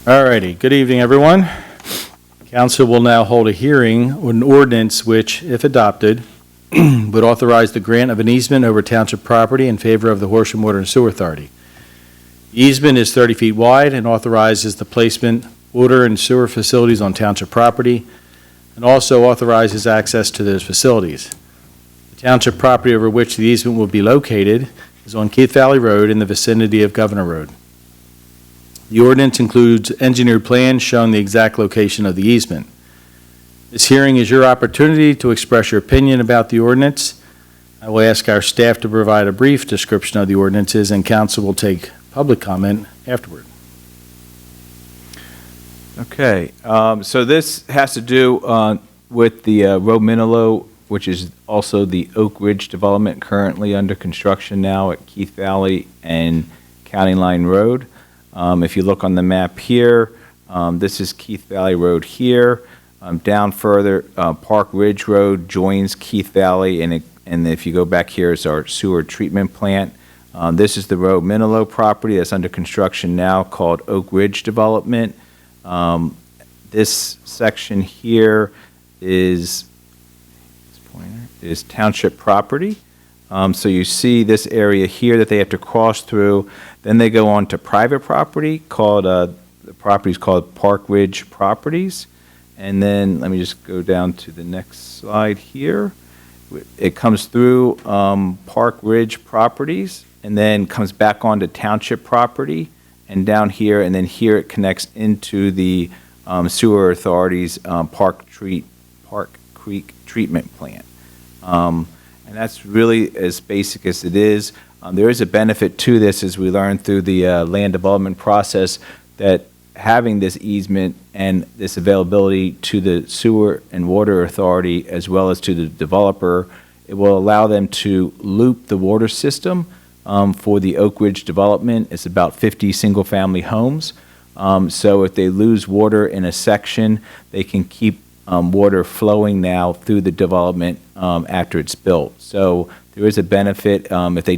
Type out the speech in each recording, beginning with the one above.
All righty. Good evening, everyone. Council will now hold a hearing on an ordinance which, if adopted, would authorize the grant of an easement over township property in favor of the Horsham Water and Sewer Authority. The easement is 30 feet wide and authorizes the placement of water and sewer facilities on township property, and also authorizes access to those facilities. The township property over which the easement will be located is on Keith Valley Road in the vicinity of Governor Road. The ordinance includes engineered plans showing the exact location of the easement. This hearing is your opportunity to express your opinion about the ordinance. I will ask our staff to provide a brief description of the ordinances, and council will take public comment afterward. Okay, so this has to do with the Road Minilo, which is also the Oak Ridge development currently under construction now at Keith Valley and County Line Road. If you look on the map here, this is Keith Valley Road here. Down further, Park Ridge Road joins Keith Valley, and if you go back here is our sewer treatment plant. This is the Road Minilo property that's under construction now called Oak Ridge Development. This section here is township property. So you see this area here that they have to cross through. Then they go on to private property called, the property is called Park Ridge Properties. And then let me just go down to the next slide here. It comes through Park Ridge Properties and then comes back onto township property and down here, and then here it connects into the sewer authority's Park Creek treatment plant. And that's really as basic as it is. There is a benefit to this, as we learned through the land development process, that having this easement and this availability to the sewer and water authority as well as to the developer, it will allow them to loop the water system for the Oak Ridge development. It's about 50 single-family homes. So if they lose water in a section, they can keep water flowing now through the development after it's built. So there is a benefit if they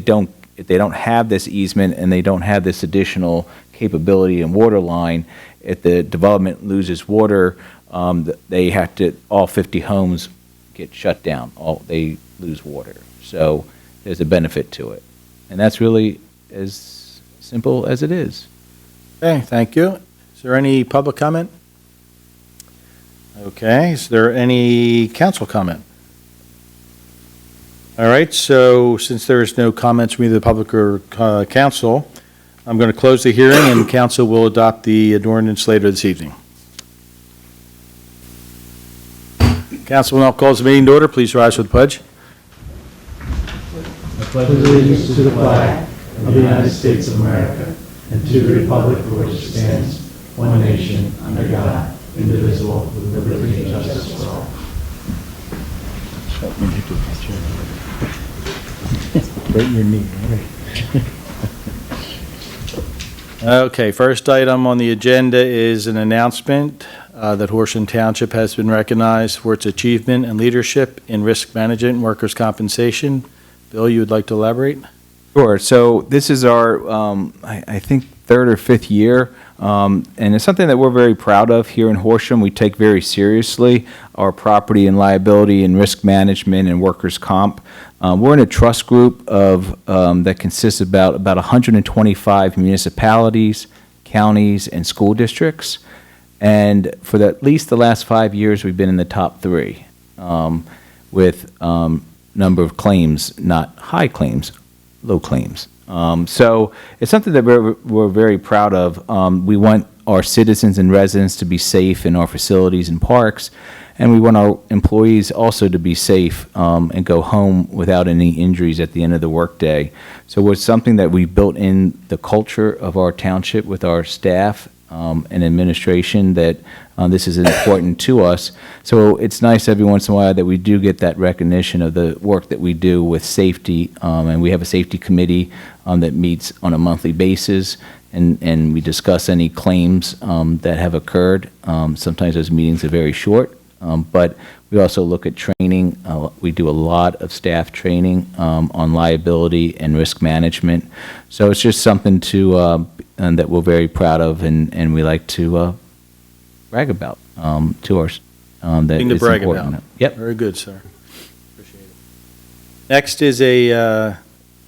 don't have this easement and they don't have this additional capability and water line. If the development loses water, they have to, all 50 homes get shut down. They lose water. So there's a benefit to it. And that's really as simple as it is. Okay, thank you. Is there any public comment? Okay, is there any council comment? All right, so since there is no comments from either the public or council, I'm going to close the hearing, and council will adopt the ordinance later this evening. Council will now call the meeting to order. Please rise for the pledge. I pledge allegiance to the flag of the United States of America and to the republic for which it stands, one nation, under God, indivisible, with liberty and justice for all. Right in your knee. Okay, first item on the agenda is an announcement that Horsham Township has been recognized for its achievement and leadership in risk management and workers' compensation. Bill, you would like to elaborate? Sure. So this is our, I think, third or fifth year, and it's something that we're very proud of here in Horsham. We take very seriously our property and liability and risk management and workers' comp. We're in a trust group of that consists of about 125 municipalities, counties, and school districts. And for at least the last 5 years, we've been in the top three with number of claims, not high claims, low claims. So it's something that we're very proud of. We want our citizens and residents to be safe in our facilities and parks, and we want our employees also to be safe and go home without any injuries at the end of the workday. So it's something that we built in the culture of our township with our staff and administration, that this is important to us. So it's nice every once in a while that we do get that recognition of the work that we do with safety, and we have a safety committee that meets on a monthly basis, and we discuss any claims that have occurred. Sometimes those meetings are very short, But we also look at training. We do a lot of staff training on liability and risk management. So it's just something and that we're very proud of, and we like to brag about to our. That Thing to it's brag important. about. Yep. Very good, sir. Appreciate it. Next is a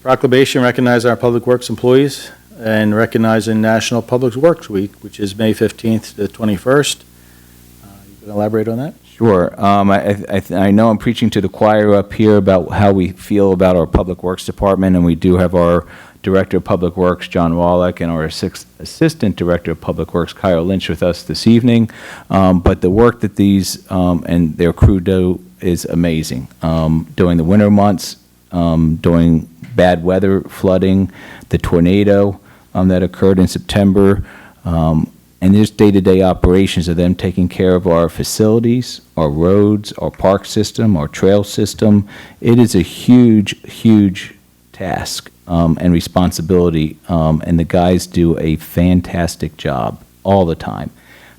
proclamation recognizing our Public Works employees and recognizing National Public Works Week, which is May 15th to the 21st. You can elaborate on that? Sure. I know I'm preaching to the choir up here about how we feel about our Public Works Department, and we do have our Director of Public Works, John Wallach, and our Assistant Director of Public Works, Kyle Lynch, with us this evening. But the work that these and their crew do is amazing. During the winter months, during bad weather, flooding, the tornado that occurred in September, and there's day-to-day operations of them taking care of our facilities, our roads, our park system, our trail system. It is a huge, huge task and responsibility, and the guys do a fantastic job all the time.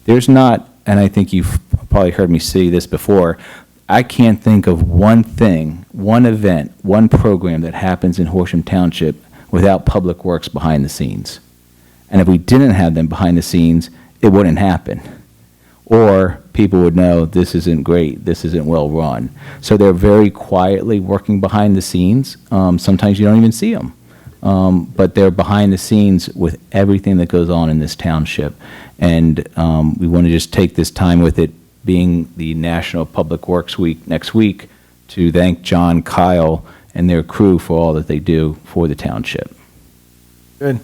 There's not, and I think you've probably heard me say this before, I can't think of one thing, one event, one program that happens in Horsham Township without Public Works behind the scenes. And if we didn't have them behind the scenes, it wouldn't happen. Or people would know this isn't great, this isn't well run. So they're very quietly working behind the scenes. Sometimes you don't even see them. But they're behind the scenes with everything that goes on in this township. And we want to just take this time, with it being the National Public Works Week next week, to thank John, Kyle, and their crew for all that they do for the township. Good.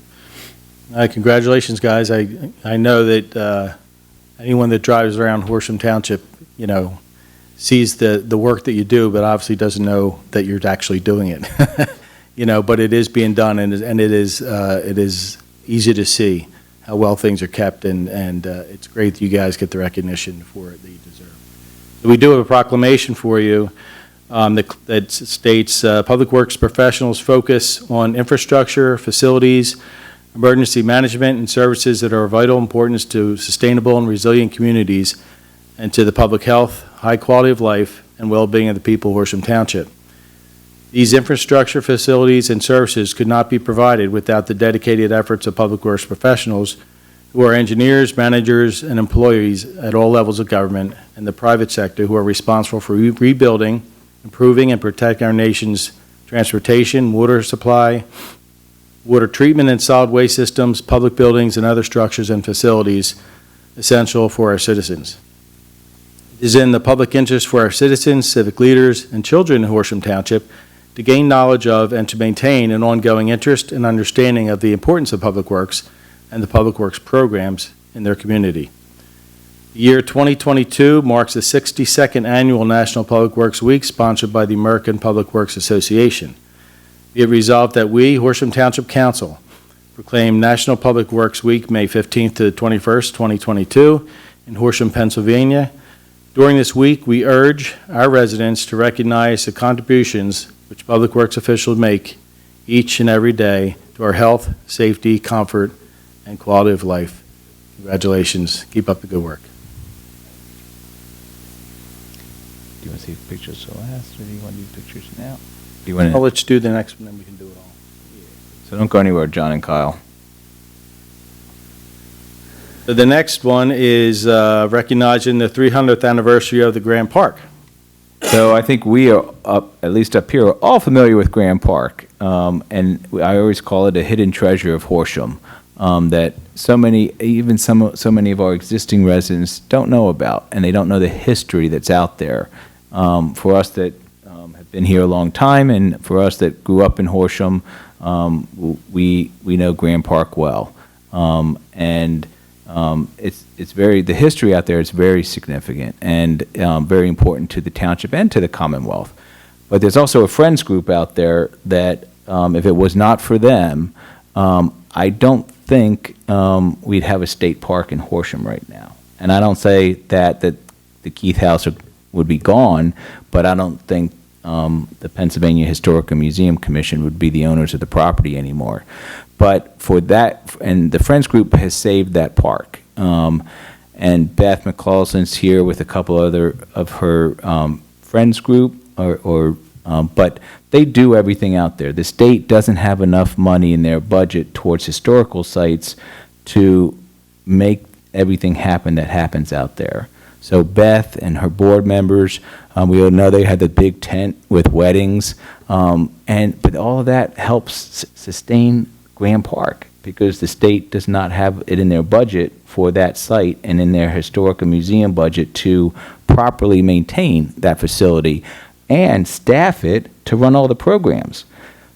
Congratulations, guys. I know that anyone that drives around Horsham Township, sees the work that you do, but obviously doesn't know that you're actually doing it. But it is being done, and it is easy to see how well things are kept, and it's great that you guys get the recognition for it that you deserve. So we do have a proclamation for you that states Public Works professionals focus on infrastructure, facilities, emergency management, and services that are of vital importance to sustainable and resilient communities and to the public health, high quality of life, and well-being of the people of Horsham Township. These infrastructure, facilities, and services could not be provided without the dedicated efforts of Public Works professionals who are engineers, managers, and employees at all levels of government and the private sector who are responsible for rebuilding, improving, and protecting our nation's transportation, water supply, water treatment and solid waste systems, public buildings, and other structures and facilities essential for our citizens. It is in the public interest for our citizens, civic leaders, and children in Horsham Township to gain knowledge of and to maintain an ongoing interest and understanding of the importance of public works and the public works programs in their community. The year 2022 marks the 62nd annual National Public Works Week, sponsored by the American Public Works Association. Be it resolved that we, Horsham Township Council, proclaim National Public Works Week, May 15th to the 21st, 2022, in Horsham, Pennsylvania. During this week, we urge our residents to recognize the contributions which public works officials make each and every day to our health, safety, comfort, and quality of life. Congratulations. Keep up the good work. Do you want to see pictures last, or do you want to do pictures now? Do you want Well, to, let's do the next one, then we can do it all. so don't go anywhere, John and Kyle. So the next one is recognizing the 300th anniversary of the Grand Park. So I think we are, at least up here, are all familiar with Grand Park. And I always call it a hidden treasure of Horsham that so many of our existing residents don't know about, and they don't know the history that's out there. For us that have been here a long time, and for us that grew up in Horsham, we know Grand Park well. It's very, the history out there is very significant and very important to the township and to the Commonwealth. But there's also a friends group out there that if it was not for them, I don't think we'd have a state park in Horsham right now. And I don't say that the Keith House would be gone, but I don't think the Pennsylvania Historical Museum Commission would be the owners of the property anymore. But for that, and the Friends Group has saved that park. and Beth McCausland's here with a couple other of her friends group, but they do everything out there. The state doesn't have enough money in their budget towards historical sites to make everything happen that happens out there. So Beth and her board members, we all know they had the big tent with weddings, but all of that helps sustain Graham Park because the state does not have it in their budget for that site and in their historical museum budget to properly maintain that facility and staff it to run all the programs.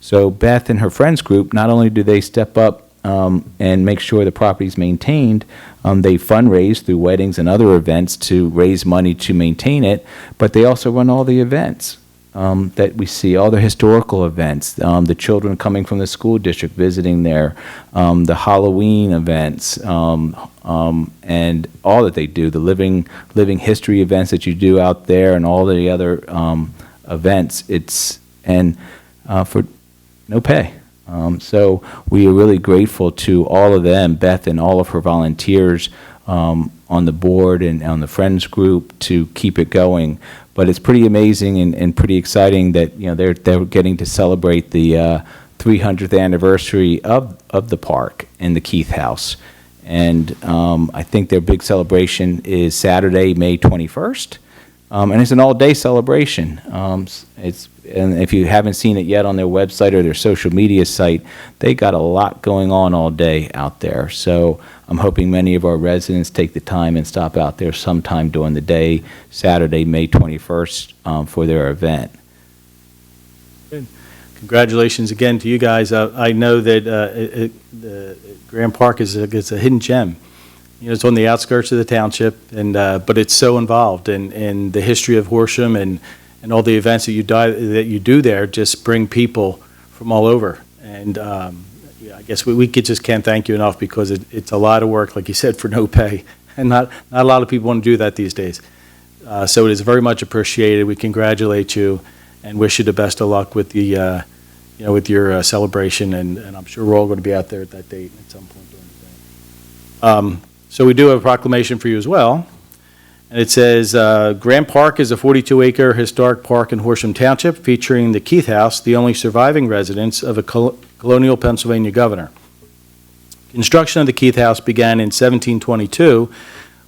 So Beth and her friends group, not only do they step up and make sure the property is maintained, they fundraise through weddings and other events to raise money to maintain it, but they also run all the events that we see, all the historical events, the children coming from the school district visiting there, the Halloween events, and all that they do, the living history events that you do out there and all the other events, for no pay. So we are really grateful to all of them, Beth and all of her volunteers on the board and on the Friends group to keep it going. But it's pretty amazing and pretty exciting that they're getting to celebrate the 300th anniversary of the park in the Keith House. And I think their big celebration is Saturday, May 21st. And it's an all-day celebration. And if you haven't seen it yet on their website or their social media site, they got a lot going on all day out there. So I'm hoping many of our residents take the time and stop out there sometime during the day, Saturday, May 21st, for their event. Good. Congratulations again to you guys. I know that the Graham Park is a hidden gem. It's on the outskirts of the township, but it's so involved in the history of Horsham and all the events that you do there just bring people from all over. And I guess we just can't thank you enough because it's a lot of work, like you said, for no pay. And not a lot of people want to do that these days. So it is very much appreciated. We congratulate you and wish you the best of luck with with your celebration. And I'm sure we're all going to be out there at that date at some point during the day. So we do have a proclamation for you as well. And it says, Graham Park is a 42-acre historic park in Horsham Township featuring the Keith House, the only surviving residence of a colonial Pennsylvania governor. Construction of the Keith House began in 1722,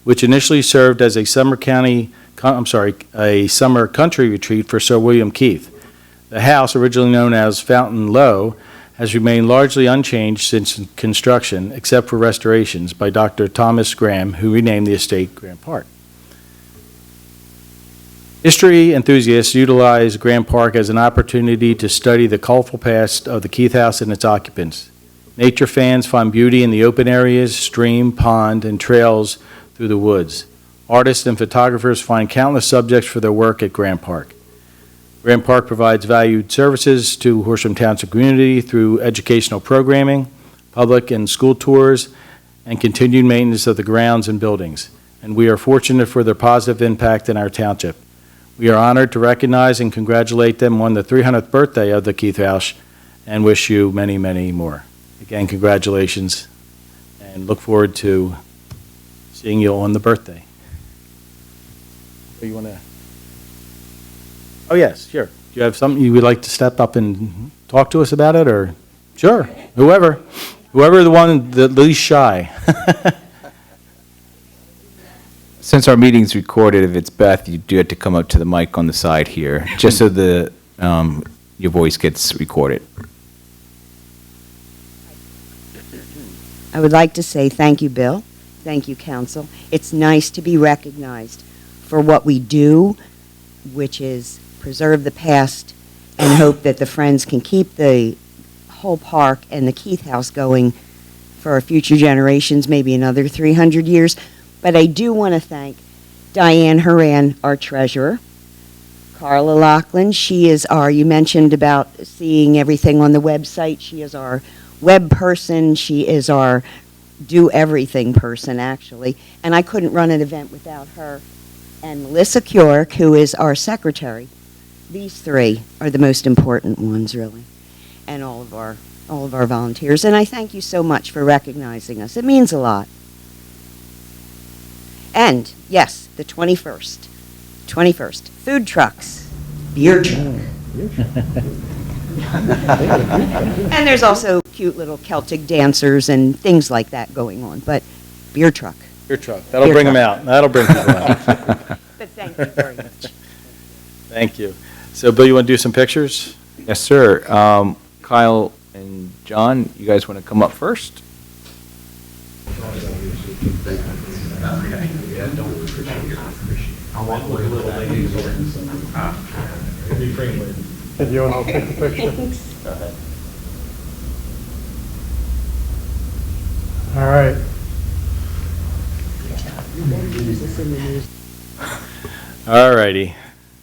which initially served as a summer country retreat for Sir William Keith. The house, originally known as Fountain Low, has remained largely unchanged since construction, except for restorations by Dr. Thomas Graham, who renamed the estate Graham Park. History enthusiasts utilize Graham Park as an opportunity to study the colorful past of the Keith House and its occupants. Nature fans find beauty in the open areas, stream, pond, and trails through the woods. Artists and photographers find countless subjects for their work at Graham Park. Graham Park provides valued services to Horsham Township community through educational programming, public and school tours, and continued maintenance of the grounds and buildings. And we are fortunate for their positive impact in our township. We are honored to recognize and congratulate them on the 300th birthday of the Keith House and wish you many, many more. Again, congratulations, and look forward to seeing you on the birthday. You want to? Oh, yes, sure. Do you have something you would like to step up and talk to us about it, or? Sure, whoever the one the least shy. Since our meeting's recorded, if it's Beth, you do have to come up to the mic on the side here, just so your voice gets recorded. I would like to say thank you, Bill. Thank you, Council. It's nice to be recognized for what we do, which is preserve the past and hope that the Friends can keep the whole park and the Keith House going for future generations, maybe another 300 years. But I do want to thank Diane Horan, our treasurer, Carla Lachlan. She is you mentioned about seeing everything on the website. She is our web person. She is our do-everything person, actually. And I couldn't run an event without her. And Melissa Kjork, who is our secretary. These three are the most important ones, really, and all of our volunteers. And I thank you so much for recognizing us. It means a lot. And, yes, the 21st. 21st. Food trucks. Beer truck. And there's also cute little Celtic dancers and things like that going on, but beer truck. Your truck. That'll Your bring them truck. out. That'll bring people out. But thank you very much. Thank you. So, Bill, you want to do some pictures? Yes, sir. Kyle and John, you guys want to come up first? If you want to take the picture. All right. All righty.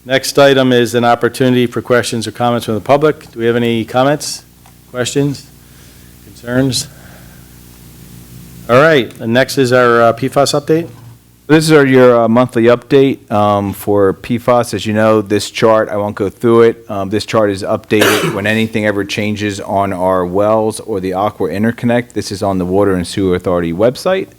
Next item is an opportunity for questions or comments from the public. Do we have any comments, questions, concerns? All right, and next is our PFAS update. This is your monthly update for PFAS. As you know, this chart, I won't go through it. This chart is updated when anything ever changes on our wells or the Aqua Interconnect. This is on the Water and Sewer Authority website.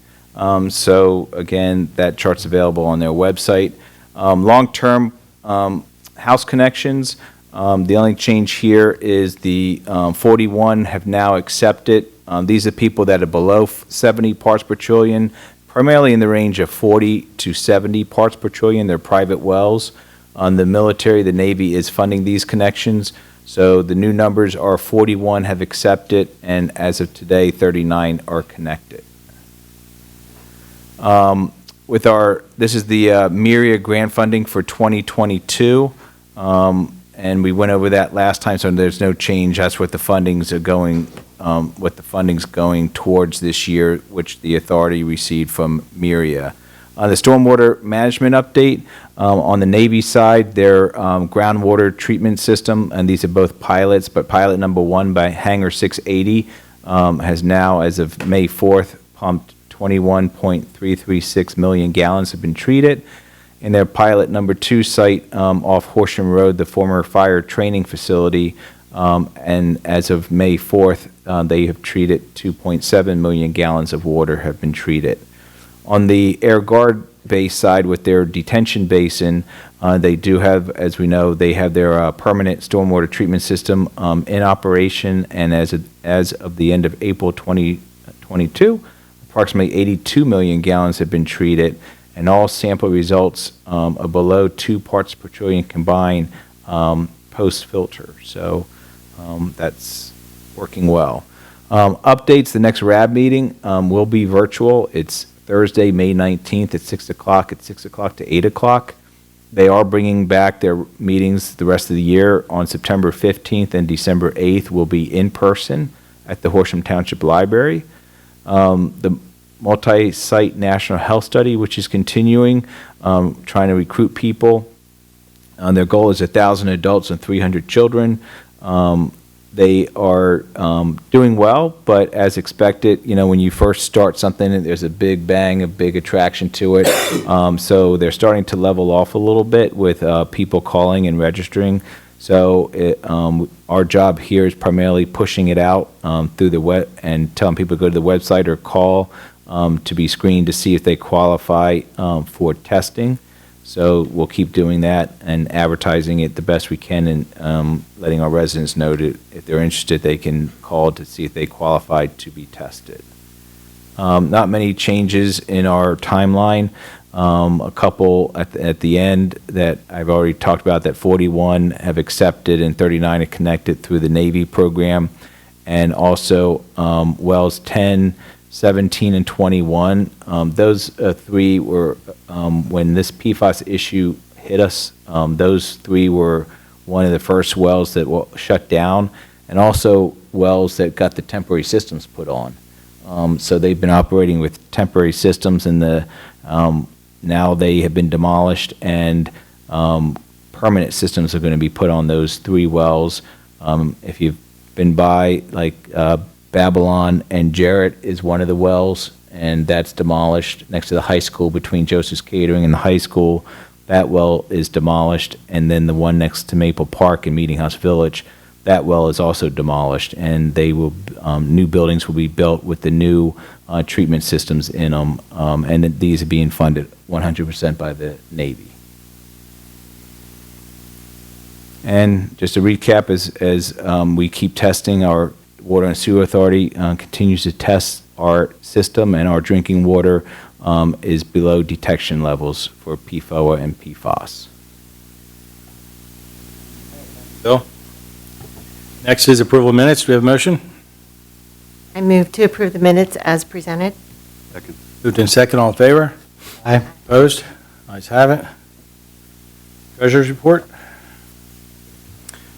So again, that chart's available on their website. Long-term house connections, the only change here is the 41 have now accepted. These are people that are below 70 parts per trillion, primarily in the range of 40 to 70 parts per trillion. They're private wells. The military, the Navy is funding these connections. So the new numbers are 41 have accepted, and as of today, 39 are connected. This is the Myria grant funding for 2022, and we went over that last time, so there's no change. That's what the fundings are going, going towards this year, which the authority received from Myria. The stormwater management update, on the Navy side, their groundwater treatment system, and these are both pilots, but pilot number 1 by Hangar 680 has now, as of May 4th, pumped 21.336 million gallons have been treated. In their pilot number 2 site off Horsham Road, the former fire training facility, and as of May 4th, they have treated 2.7 million gallons of water have been treated. On the Air Guard base side with their detention basin, they do have, as we know, they have their permanent stormwater treatment system in operation, and as of the end of April 2022, approximately 82 million gallons have been treated, and all sample results are below 2 parts per trillion combined post-filter. So that's working well. Updates, the next RAB meeting will be virtual. It's Thursday, May 19th at 6 o'clock, at 6 o'clock to 8 o'clock. They are bringing back their meetings the rest of the year. On September 15th and December 8th will be in person at the Horsham Township Library. The multi-site national health study, which is continuing, trying to recruit people. Their goal is 1,000 adults and 300 children. They are doing well, but as expected, when you first start something, there's a big bang, a big attraction to it. So they're starting to level off a little bit with people calling and registering. So our job here is primarily pushing it out through the web and telling people to go to the website or call to be screened to see if they qualify for testing. So we'll keep doing that and advertising it the best we can, and letting our residents know that if they're interested, they can call to see if they qualify to be tested. Not many changes in our timeline. A couple at the end that I've already talked about, that 41 have accepted and 39 are connected through the Navy program. And also wells 10, 17, and 21. Those 3 were, when this PFAS issue hit us, those 3 were one of the first wells that were shut down, and also wells that got the temporary systems put on. So they've been operating with temporary systems, and now they have been demolished, and permanent systems are going to be put on those 3 wells. If you've been by, like Babylon and Jarrett is one of the wells, and that's demolished next to the high school, between Joseph's Catering and the high school. That well is demolished, and then the one next to Maple Park in Meeting House Village, that well is also demolished, and they will, new buildings will be built with the new treatment systems in them, and these are being funded 100% by the Navy. And just to recap, as we keep testing, our Water and Sewer Authority continues to test our system, and our drinking water is below detection levels for PFOA and PFOS. Bill? Next is approval of minutes. Do we have a motion? I move to approve the minutes as presented. Moved in second, all in favor? Aye. Opposed? Ayes have it. Treasurer's report?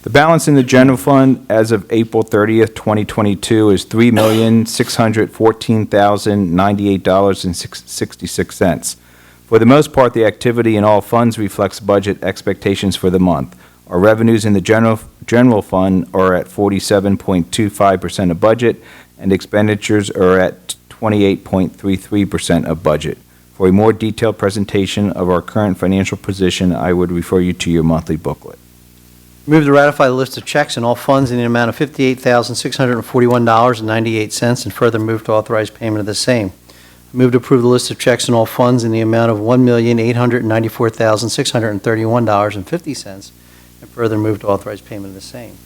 The balance in the general fund as of April 30th, 2022 is $3,614,098.66. For the most part, the activity in all funds reflects budget expectations for the month. Our revenues in the general fund are at 47.25% of budget, and expenditures are at 28.33% of budget. For a more detailed presentation of our current financial position, I would refer you to your monthly booklet. Move to ratify the list of checks in all funds in the amount of $58,641.98, and further move to authorize payment of the same. Move to approve the list of checks in all funds in the amount of $1,894,631.50, and further move to authorize payment of the same.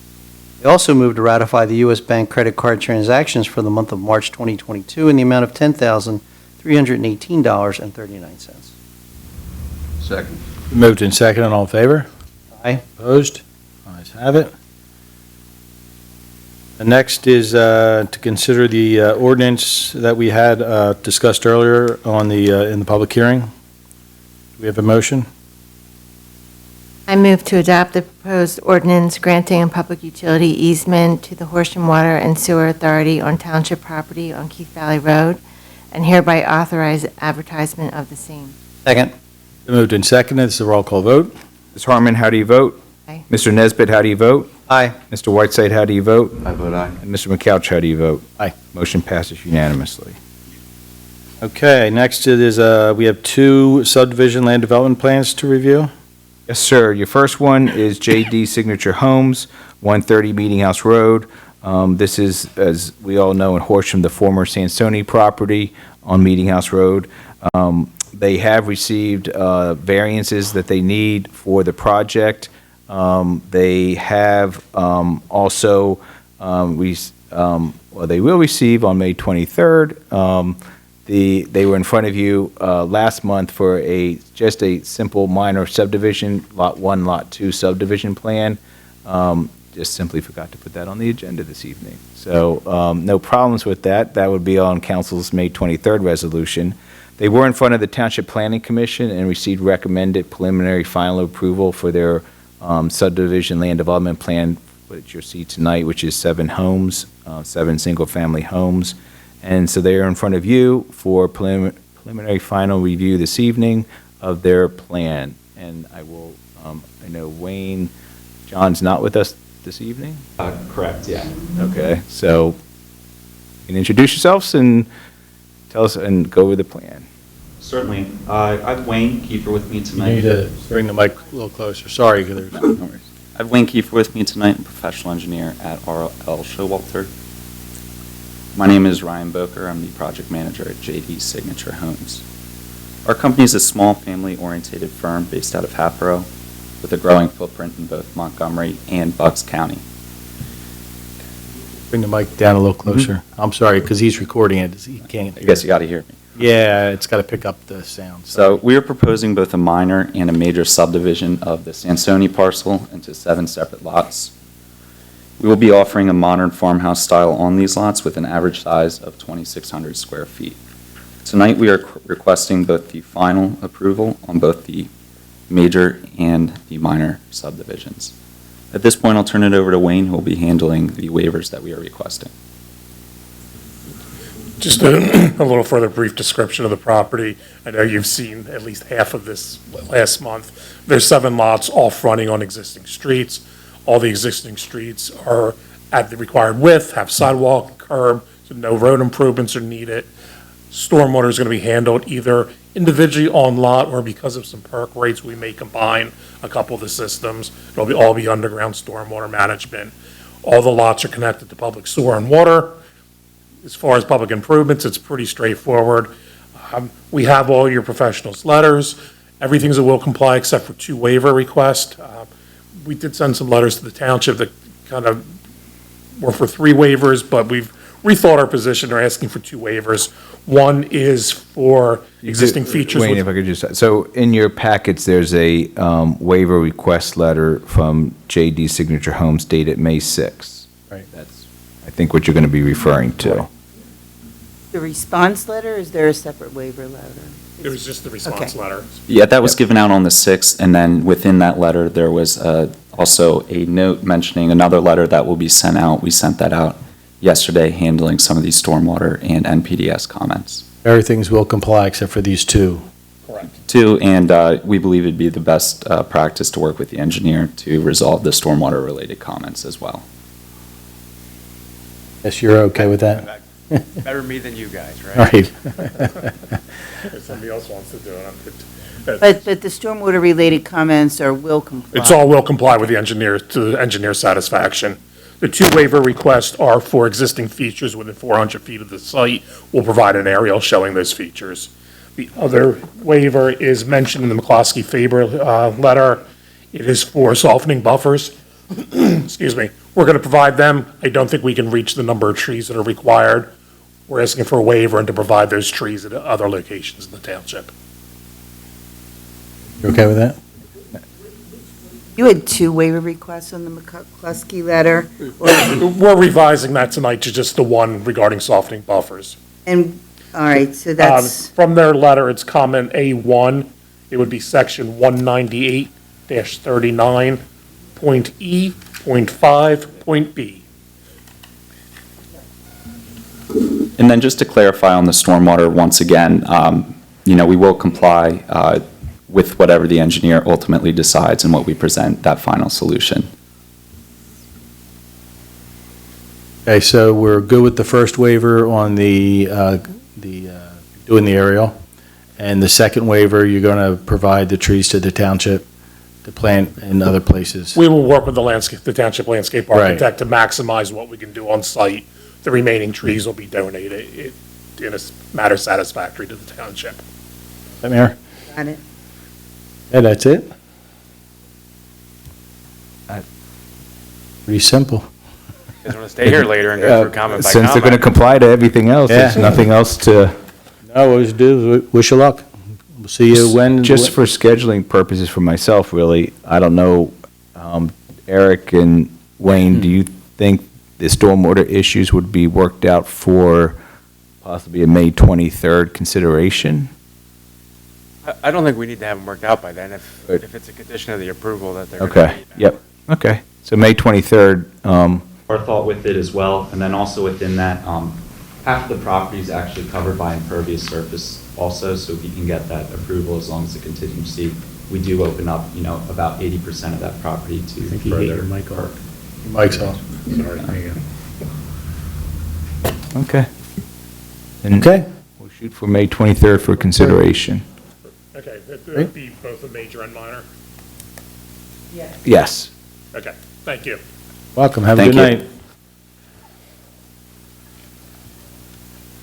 We also move to ratify the U.S. Bank credit card transactions for the month of March 2022 in the amount of $10,318.39. Second. Moved in second, and all in favor? Aye. Opposed? Ayes have it. The next is to consider the ordinance that we had discussed earlier on in the public hearing. Do we have a motion? I move to adopt the proposed ordinance granting a public utility easement to the Horsham Water and Sewer Authority on township property on Keith Valley Road, and hereby authorize advertisement of the same. Second. Moved in second. This is a roll call vote. Ms. Harmon, how do you vote? Aye. Mr. Nesbitt, how do you vote? Aye. Mr. Whiteside, how do you vote? I vote aye. And Mr. McCouch, how do you vote? Aye. Motion passes unanimously. Okay, next it is, we have two subdivision land development plans to review. Yes, sir. Your first one is J.D. Signature Homes, 130 Meeting House Road. This is, as we all know, in Horsham, the former Sansoni property on Meeting House Road. They have received variances that they need for the project. They have also, they will receive on May 23rd. They were in front of you last month for just a simple minor subdivision, Lot 1, Lot 2 subdivision plan. Just simply forgot to put that on the agenda this evening. So no problems with that. That would be on council's May 23rd resolution. They were in front of the Township Planning Commission and received recommended preliminary final approval for their subdivision land development plan, which you'll see tonight, which is 7 homes, 7 single-family homes. And so they are in front of you for preliminary final review this evening of their plan. And I will, I know Wayne, John's not with us this evening? Correct, yeah. Okay, so you can introduce yourselves and tell us and go over the plan. Certainly. I have Wayne Kiefer with me You tonight. need to bring the mic a little closer. Sorry, there's. No worries. I have Wayne Kiefer with me tonight, a professional engineer at RL Showalter. My name is Ryan Boker. I'm the project manager at JD Signature Homes. Our company is a small family-oriented firm based out of Hatboro with a growing footprint in both Montgomery and Bucks County. Bring the mic down a little closer. I'm sorry, because he's recording it. He can't. I guess you got to hear me. Yeah, it's got to pick up the sound. So we are proposing both a minor and a major subdivision of the Sansoni parcel into 7 separate lots. We will be offering a modern farmhouse style on these lots with an average size of 2,600 square feet. Tonight we are requesting both the final approval on both the major and the minor subdivisions. At this point, I'll turn it over to Wayne, who will be handling the waivers that we are requesting. Just a little further brief description of the property. I know you've seen at least half of this last month. There's 7 lots, all fronting on existing streets. All the existing streets are at the required width, have sidewalk, curb, so no road improvements are needed. Stormwater is going to be handled either individually on lot, or because of some perk rates, we may combine a couple of the systems. It'll all be underground stormwater management. All the lots are connected to public sewer and water. As far as public improvements, it's pretty straightforward. We have all your professionals' letters. Everything's a will comply except for 2 waiver requests. We did send some letters to the township that kind of were for 3 waivers, but we've rethought our position. They're asking for 2 waivers. One is for existing features. Wayne, if I could just, so in your packets, there's a waiver request letter from J.D. Signature Homes dated May 6th. Right. That's, I think, what you're going to be referring to. The response letter, is there a separate waiver letter? It was just the response Okay. letter. Yeah, that was given out on the 6th, and then within that letter, there was also a note mentioning another letter that will be sent out. We sent that out yesterday, handling some of these stormwater and NPDS comments. Everything's will comply except for these 2. Correct. Too, and we believe it'd be the best practice to work with the engineer to resolve the stormwater-related comments as well. Yes, you're okay with that? Better me than you guys, right? All right. If somebody else wants to do it, I'm good. But the stormwater-related comments are will comply. It's all will comply with the engineer, to the engineer's satisfaction. The 2 waiver requests are for existing features within 400 feet of the site. We'll provide an aerial showing those features. The other waiver is mentioned in the McCloskey-Faber letter. It is for softening buffers. Excuse me. We're going to provide them. I don't think we can reach the number of trees that are required. We're asking for a waiver and to provide those trees at other locations in the township. You okay with that? You had 2 waiver requests on the McCluskey letter, We're revising that tonight to just the one regarding softening buffers. and, all right, so that's, From their letter, it's comment A1. It would be section 198-39, point E, point 5, point B. And then just to clarify on the stormwater, once again, we will comply with whatever the engineer ultimately decides and what we present, that final solution. Okay, so we're good with the first waiver on the doing the aerial. And the second waiver, you're going to provide the trees to the township to plant in other places. We will work with the township landscape Right. architect to maximize what we can do on site. The remaining trees will be donated in a matter satisfactory to the township. Mayor? got it. Yeah, that's it? Pretty simple. You guys want to stay here later and go through comment by Since they're going to comment? comply to everything else, there's Yeah. nothing else to, No, what we do is wish you luck. We'll see you when. just for scheduling purposes for myself, really, I don't know, Eric and Wayne, do you think the stormwater issues would be worked out for possibly a May 23rd consideration? I don't think we need to have them worked out by then if Good. it's a condition of the approval that they're. gonna Okay, meet that. yep, okay. So May 23rd, Our thought with it as well, and then also within that, half of the property is actually covered by impervious surface also, so if you can get that approval as long as the contingency, we do open up, about 80% of that property to further work. Mike's off. Sorry, there you go. okay. And Okay. we'll shoot for May 23rd for consideration. Okay, it would be both a major and minor? Yes. Okay, thank you. Welcome, have a Thank good you. night.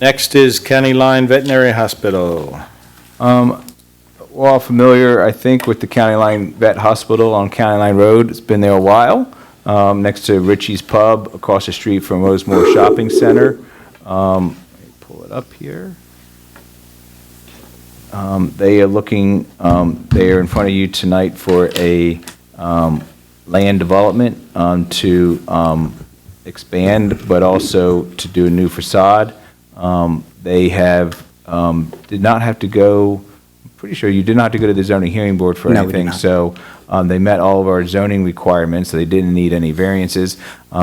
Next is County Line Veterinary Hospital. We're all familiar, I think, with the County Line Vet Hospital on County Line Road. It's been there a while, next to Richie's Pub, across the street from Rosemore Shopping Center. Let me pull it up here. They are looking, they are in front of you tonight for a land development to expand, but also to do a new facade. They have, did not have to go, I'm pretty sure you did not have to go to the zoning hearing board for No, we did anything. not. So they met all of our zoning requirements, so they didn't need any variances.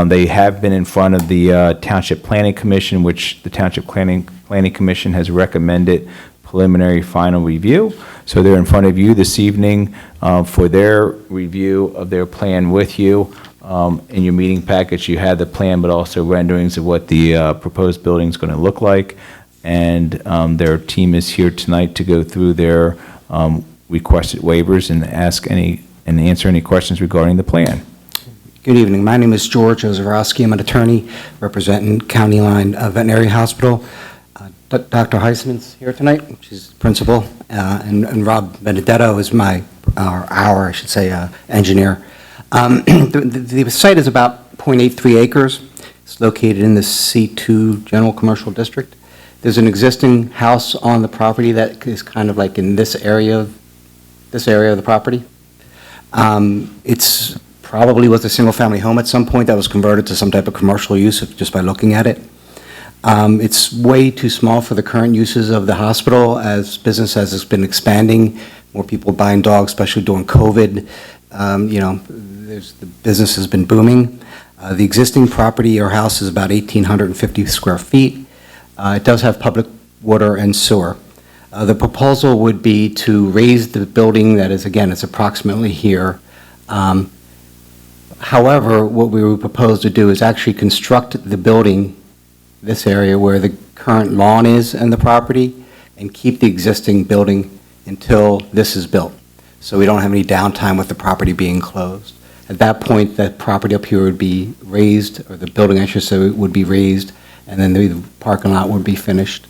They have been in front of the Township Planning Commission, which the Township Planning Commission has recommended preliminary final review. So they're in front of you this evening for their review of their plan with you. In your meeting package, you had the plan, but also renderings of what the proposed building is going to look like. And their team is here tonight to go through their requested waivers and answer any questions regarding the plan. Good evening. My name is George Ozarowski. I'm an attorney representing County Line Veterinary Hospital. Dr. Heisman's here tonight. She's the principal, and Rob Benedetto is our engineer. The site is about 0.83 acres. It's located in the C2 General Commercial District. There's an existing house on the property that is kind of like in this area of the property. It's probably was a single-family home at some point that was converted to some type of commercial use just by looking at it. It's way too small for the current uses of the hospital as business has been expanding, more people buying dogs, especially during COVID. The business has been booming. The existing property or house is about 1,850 square feet. It does have public water and sewer. The proposal would be to raise the building that is, again, it's approximately here. However, what we would propose to do is actually construct the building, this area where the current lawn is and the property, and keep the existing building until this is built. So we don't have any downtime with the property being closed. At that point, that property up here would be raised, or the building, I should say, would be raised, and then the parking lot would be finished.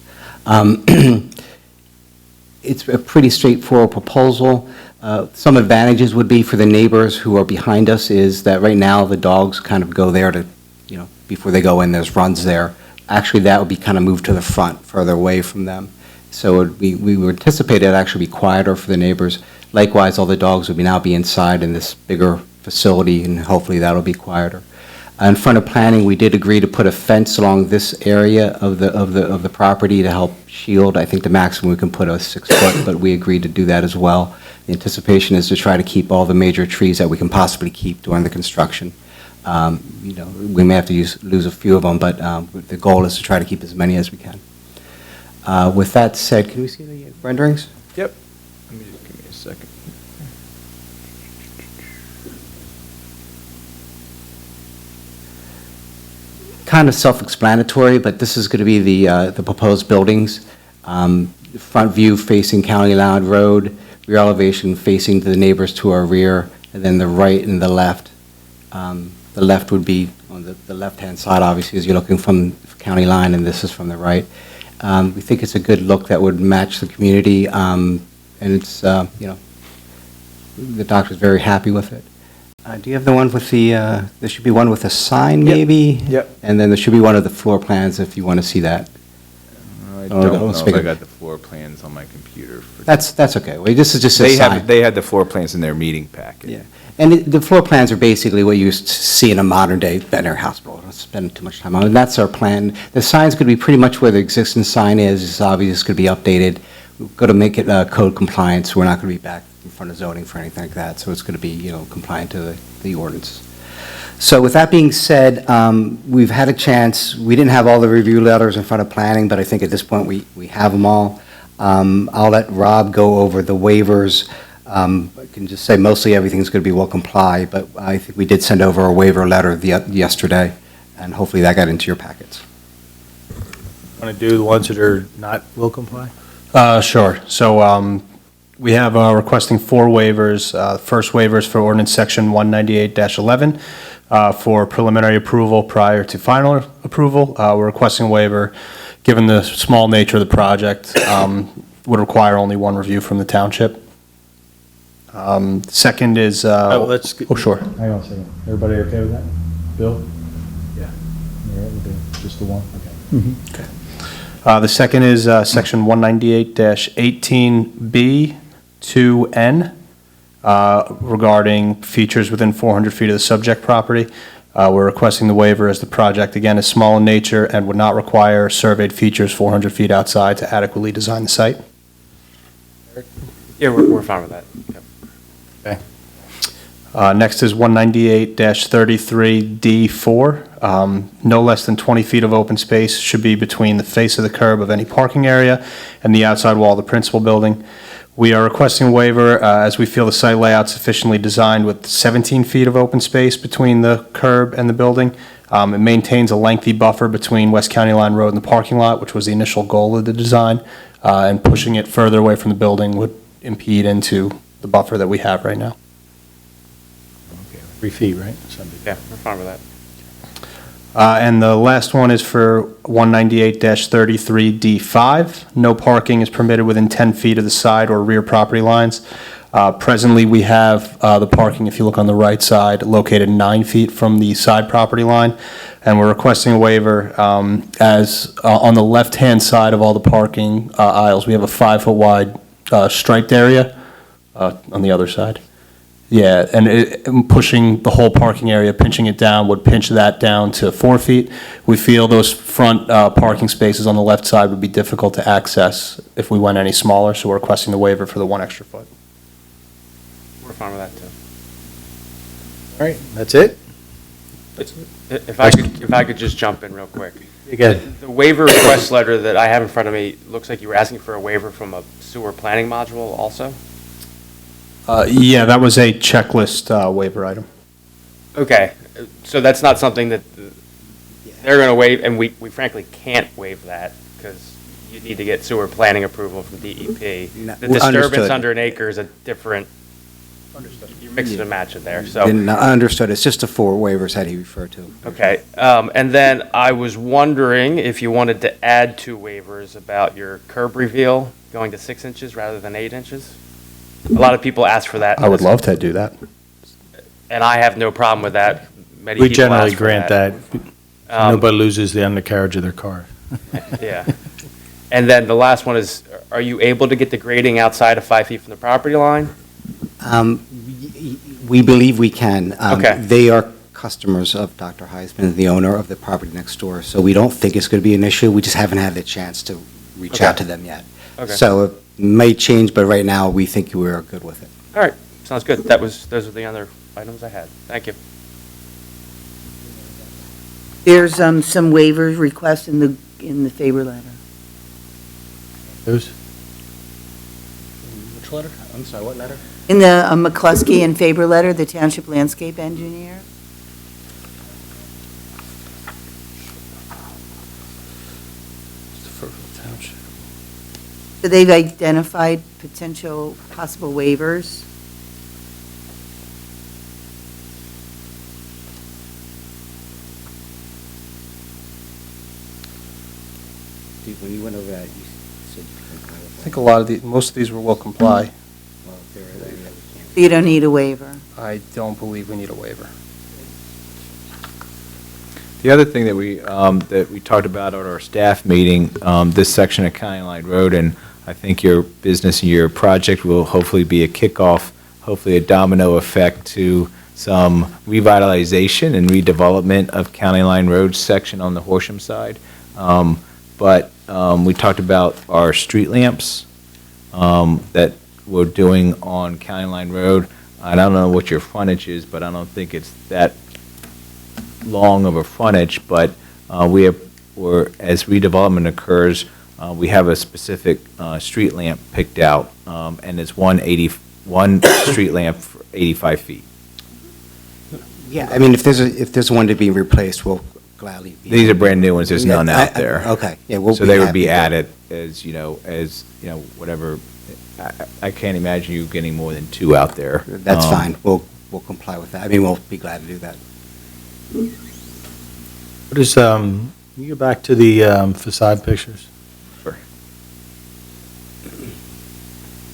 It's a pretty straightforward proposal. Some advantages would be for the neighbors who are behind us is that right now the dogs kind of go there to, before they go in, there's runs there. Actually, that would be kind of moved to the front, further away from them. So we would anticipate it actually be quieter for the neighbors. Likewise, all the dogs would now be inside in this bigger facility, and hopefully that'll be quieter. In front of planning, we did agree to put a fence along this area of the property to help shield. I think the maximum we can put is 6 foot, but we agreed to do that as well. The anticipation is to try to keep all the major trees that we can possibly keep during the construction. We may have to lose a few of them, but the goal is to try to keep as many as we can. With that said, can we see the renderings? Yep. Let me just give me a second. Kind of self-explanatory, but this is going to be the proposed buildings. Front view facing County Line Road, rear elevation facing the neighbors to our rear, and then the right and the left. The left would be on the left-hand side, obviously, as you're looking from County Line, and this is from the right. We think it's a good look that would match the community, and it's, the doctor's very happy with it. Do you have the one with there should be one with a sign, maybe? Yep. And then there should be one of the floor plans if you want to see that. I don't know if I got the floor plans on my computer. That's okay. Well, this is just a sign. They had the floor plans in their meeting packet. Yeah. And the floor plans are basically what you see in a modern-day veterinary hospital. I don't spend too much time on it. And that's our plan. The sign's going to be pretty much where the existing sign is. It's obvious it's going to be updated. We've got to make it code compliant, so we're not going to be back in front of zoning for anything like that. So it's going to be, compliant to the ordinance. So with that being said, we've had a chance. We didn't have all the review letters in front of planning, but I think at this point we have them all. I'll let Rob go over the waivers. I can just say mostly everything's going to be well complied, but I think we did send over a waiver letter yesterday, and hopefully that got into your packets. Want to do the ones that are not will comply? Sure. So we have requesting 4 waivers. First waiver is for ordinance section 198-11 for preliminary approval prior to final approval. We're requesting a waiver, given the small nature of the project, would require only 1 review from the township. Second is... sure. Hang on a second. Everybody okay with that? Bill? Yeah. All right, we'll do just the one? Okay. Okay. The second is section 198-18B 2N regarding features within 400 feet of the subject property. We're requesting the waiver as the project, again, is small in nature and would not require surveyed features 400 feet outside to adequately design the site. Yeah, we're fine with that. Yep. Okay. Next is 198-33D4. No less than 20 feet of open space should be between the face of the curb of any parking area and the outside wall of the principal building. We are requesting a waiver as we feel the site layout sufficiently designed with 17 feet of open space between the curb and the building. It maintains a lengthy buffer between West County Line Road and the parking lot, which was the initial goal of the design, and pushing it further away from the building would impede into the buffer that we have right now. Okay. 3 feet, right? Something. Yeah, we're fine with that. And the last one is for 198-33D5. No parking is permitted within 10 feet of the side or rear property lines. Presently, we have the parking, if you look on the right side, located 9 feet from the side property line, and we're requesting a waiver as on the left-hand side of all the parking aisles, we have a 5-foot wide striped area on the other side. Yeah, and pushing the whole parking area, pinching it down, would pinch that down to 4 feet. We feel those front parking spaces on the left side would be difficult to access if we went any smaller, so we're requesting the waiver for the 1 extra foot. We're fine with that, too. All right, that's it? If I could just jump in real quick. Again, The waiver request letter that I have in front of me looks like you were asking for a waiver from a sewer planning module also? Yeah, that was a checklist waiver item. Okay, so that's not something that they're going to waive, and we frankly can't waive that, because you need to get sewer planning approval from DEP. No, The disturbance understood. under an acre is a different, you're mixing and matching there, so. Understood. It's just the 4 waivers that he referred to. Okay, and then I was wondering if you wanted to add 2 waivers about your curb reveal going to 6 inches rather than 8 inches? A lot of people ask for that. I would love to do that. And I have no problem with that. Many we people generally ask for grant that. Um, Nobody loses the undercarriage of their car. Yeah. And then the last one is, are you able to get the grading outside of 5 feet from the property line? We believe we can. Okay. They are customers of Dr. Heisman, the owner of the property next door, so we don't think it's going to be an issue. We just haven't had the chance to reach Okay. out to them yet. Okay. So it may change, but right now, we think we are good with it. All right, sounds good. Those are the other items I had. Thank you. There's some waiver requests in the favor letter. Those? Which letter? I'm sorry, what letter? In the McCluskey and Faber letter, the township landscape engineer. So they've identified potential possible waivers. When you went over that, you said you could comply with I think a lot of most of these will comply. Well, if there are any that we can't. So you don't need a waiver. I don't believe we need a waiver. The other thing that we talked about at our staff meeting, this section of County Line Road, and I think your business and your project will hopefully be a kickoff, hopefully a domino effect to some revitalization and redevelopment of County Line Road section on the Horsham side. But we talked about our street lamps that we're doing on County Line Road. I don't know what your frontage is, but I don't think it's that long of a frontage, but as redevelopment occurs, we have a specific street lamp picked out, and it's one street lamp for 85 feet. Yeah, I mean, if there's one to be replaced, we'll gladly. These are brand new ones, there's none out there. Okay, yeah, we'll be So they would happy be to- added as whatever, I can't imagine you getting more than 2 out there. That's fine, we'll comply with that. I mean, we'll be glad to do that. What is, can you go back to the facade pictures? Sure.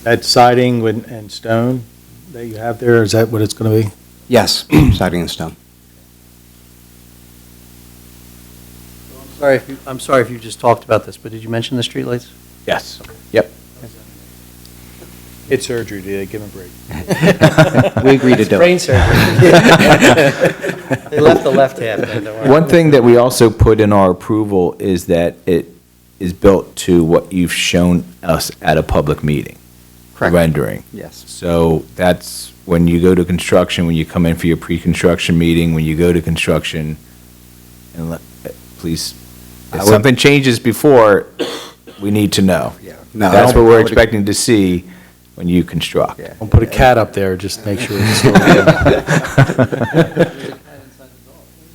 That siding and stone that you have there, is that what it's going to be? Yes, siding and stone. I'm sorry if you just talked about this, but did you mention the streetlights? Yes, yep. It's surgery, do they give them a break? We agree to do it. Brain surgery. They left the left half, then, don't worry. One thing that we also put in our approval is that it is built to what you've shown us at a public meeting. Correct. Rendering. Yes. So that's when you go to construction, when you come in for your pre-construction meeting, when you go to construction, and please, I if would- something changes before, we need to know. Yeah. No, That's what I we're would- expecting to see when you construct. Yeah. Don't put a cat up there, just make sure it's. Is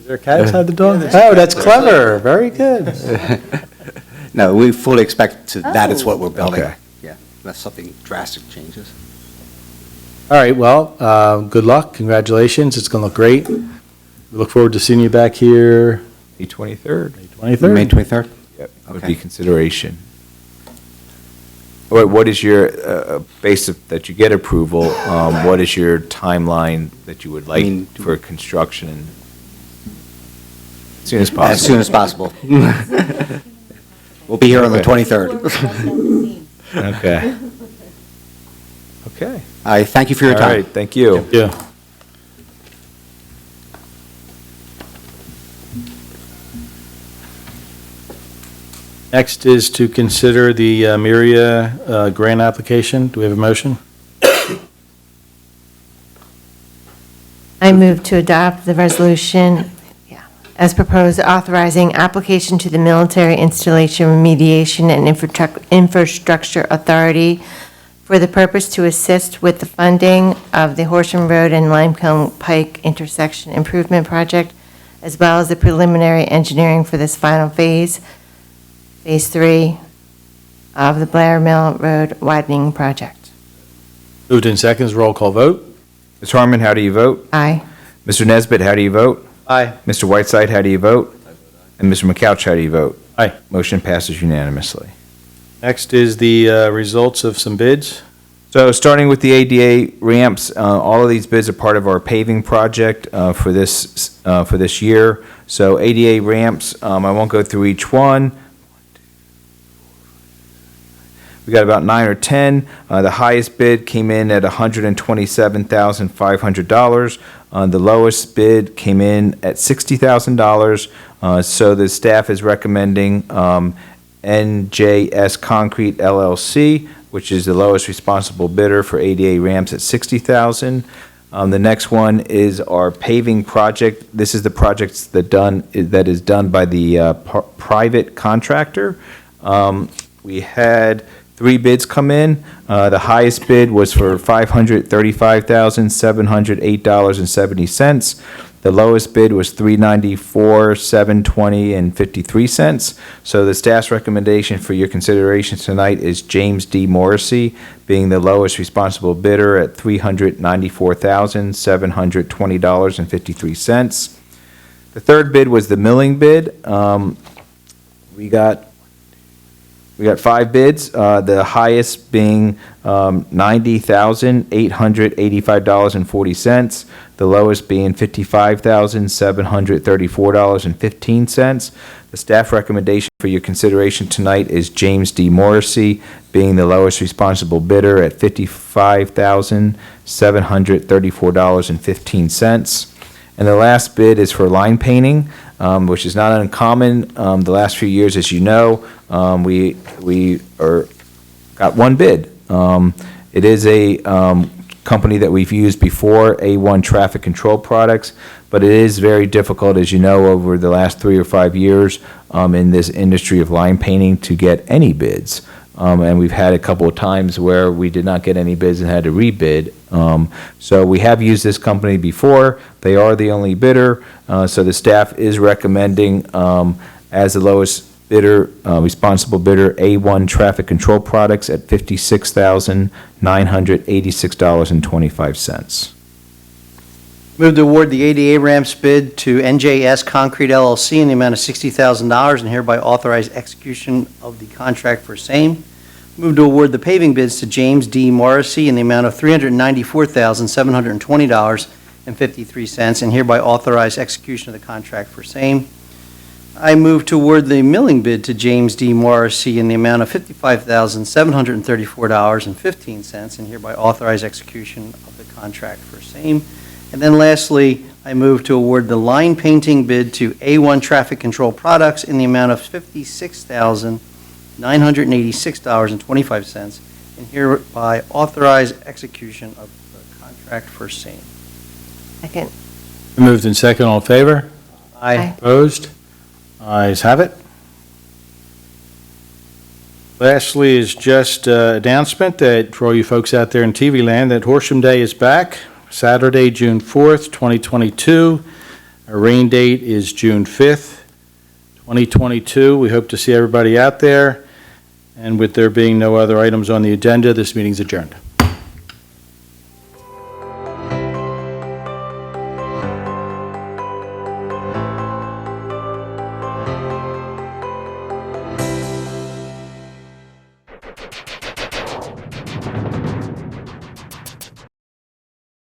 there a cat inside the door? Oh, that's clever, very good. No, we fully expect that is what we're building. Okay. Yeah, unless something drastic changes. All right, well, good luck, congratulations, it's going to look great. We look forward to seeing you back here May 23rd. May 23rd. May 23rd? Yep, would Okay. be consideration. What is your, base of, that you get approval, what is your timeline that you would like for construction? As soon as possible. As soon as possible. We'll be here on the Okay. 23rd. Okay. Okay. I thank you for your All time. right, thank you. Yeah. Next is to consider the Myria grant application. Do we have a motion? I move to adopt the resolution as proposed, authorizing application to the Military Installation Remediation and Infrastructure Authority for the purpose to assist with the funding of the Horsham Road and Limecombe Pike intersection improvement project, as well as the preliminary engineering for this final phase, Phase 3 of the Blair Mill Road widening project. Moved in seconds, roll call vote. Ms. Harmon, how do you vote? Aye. Mr. Nesbitt, how do you vote? Aye. Mr. Whiteside, how do you vote? And Mr. McCouch, how do you vote? Aye. Motion passes unanimously. Next is the results of some bids. So starting with the ADA ramps, all of these bids are part of our paving project for this year. So ADA ramps, I won't go through each one. We got about 9 or 10. The highest bid came in at $127,500. The lowest bid came in at $60,000. So the staff is recommending NJS Concrete LLC, which is the lowest responsible bidder for ADA ramps at $60,000. The next one is our paving project. This is the project that is done by the private contractor. We had 3 bids come in. The highest bid was for $535,708.70. The lowest bid was $394,720.53. So the staff's recommendation for your consideration tonight is James D. Morrissey, being the lowest responsible bidder at $394,720.53. The third bid was the milling bid. We got 5 bids, the highest being $90,885.40, the lowest being $55,734.15. The staff recommendation for your consideration tonight is James D. Morrissey, being the lowest responsible bidder at $55,734.15. And the last bid is for line painting, which is not uncommon. The last few years, as you know, we got 1 bid. It is a company that we've used before, A1 Traffic Control Products, but it is very difficult, as you know, over the last 3 or 5 years in this industry of line painting to get any bids. And we've had a couple of times where we did not get any bids and had to rebid. So we have used this company before. They are the only bidder. So the staff is recommending as the lowest bidder, responsible bidder, A1 Traffic Control Products at $56,986.25. Move to award the ADA ramps bid to NJS Concrete LLC in the amount of $60,000 and hereby authorize execution of the contract for same. Move to award the paving bids to James D. Morrissey in the amount of $394,720.53 and hereby authorize execution of the contract for same. I move to award the milling bid to James D. Morrissey in the amount of $55,734.15 and hereby authorize execution of the contract for same. And then lastly, I move to award the line painting bid to A1 Traffic Control Products in the amount of $56,986.25 and hereby authorize execution of the contract for same. Second. Moved in second, all in favor? Aye. Opposed? Ayes have it. Lastly is just announcement that for all you folks out there in TV land, that Horsham Day is back, Saturday, June 4th, 2022. Our rain date is June 5th, 2022. We hope to see everybody out there. And with there being no other items on the agenda, this meeting's adjourned. you.